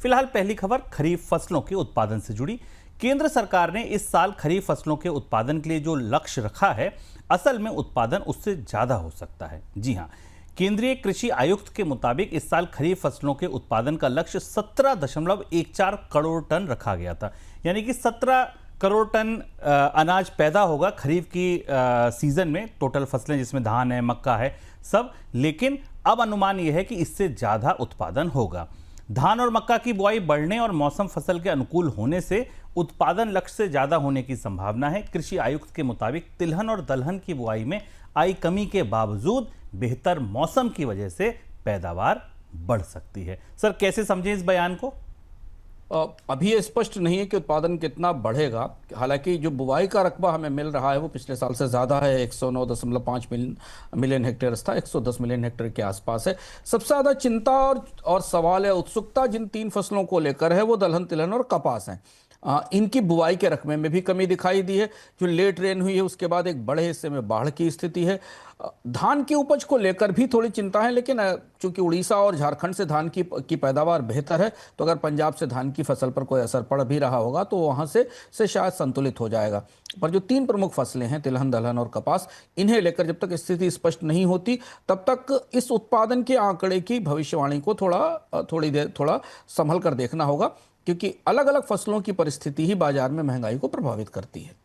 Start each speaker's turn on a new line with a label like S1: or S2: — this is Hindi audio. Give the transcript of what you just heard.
S1: फिलहाल पहली खबर खरीफ फसलों के उत्पादन से जुड़ी। केंद्र सरकार ने इस साल खरीफ फसलों के उत्पादन के लिए जो लक्ष्य रखा है, असल में उत्पादन उससे ज्यादा हो सकता है। जी हां, केंद्रीय कृषि आयुक्त के मुताबिक इस साल खरीफ फसलों के उत्पादन का लक्ष्य 17.14 करोड़ टन रखा गया था। यानी कि 17 करोड़ टन अनाज पैदा होगा खरीफ की सीजन में, टोटल फसलें जिसमें धान है, मक्का है, सब। लेकिन अब अनुमान यह है कि इससे ज्यादा उत्पादन होगा। धान और मक्का की बुआई बढ़ने और मौसम फसल के अनुकूल होने से उत्पादन लक्ष्य से ज्यादा होने की संभावना है। कृषि आयुक्त के मुताबिक तिलहन और दलहन की बुआई में आई कमी के बावजूद बेहतर मौसम की वजह से पैदावार बढ़ सकती है। सर, कैसे समझें इस बयान को?
S2: अभी ये स्पष्ट नहीं है कि उत्पादन कितना बढ़ेगा। हालांकि जो बुवाई का रकबा हमें मिल रहा है वो पिछले साल से ज़्यादा है। 109.5 मिलियन हेक्टेयर था, 110 मिलियन हेक्टेयर के आसपास है। सबसे ज़्यादा चिंता और सवाल है, उत्सुकता जिन तीन फसलों को लेकर है वो दलहन, तिलहन और कपास हैं। इनकी बुवाई के रकबे में भी कमी दिखाई दी है। जो लेट रेन हुई है उसके बाद एक बड़े हिस्से में बाढ़ की स्थिति है। धान की उपज को लेकर भी थोड़ी चिंता है, लेकिन चूंकि उड़ीसा और झारखंड से धान की पैदावार बेहतर है, तो अगर पंजाब से धान की फसल पर कोई असर पड़ भी रहा होगा तो वहां से शायद संतुलित हो जाएगा। पर जो तीन प्रमुख फसलें हैं, तिलहन, दलहन और कपास, इन्हें लेकर जब तक स्थिति स्पष्ट नहीं होती तब तक इस उत्पादन के आंकड़े की भविष्यवाणी को थोड़ा संभल कर देखना होगा, क्योंकि अलग अलग फसलों की परिस्थिति ही बाजार में महंगाई को प्रभावित करती है।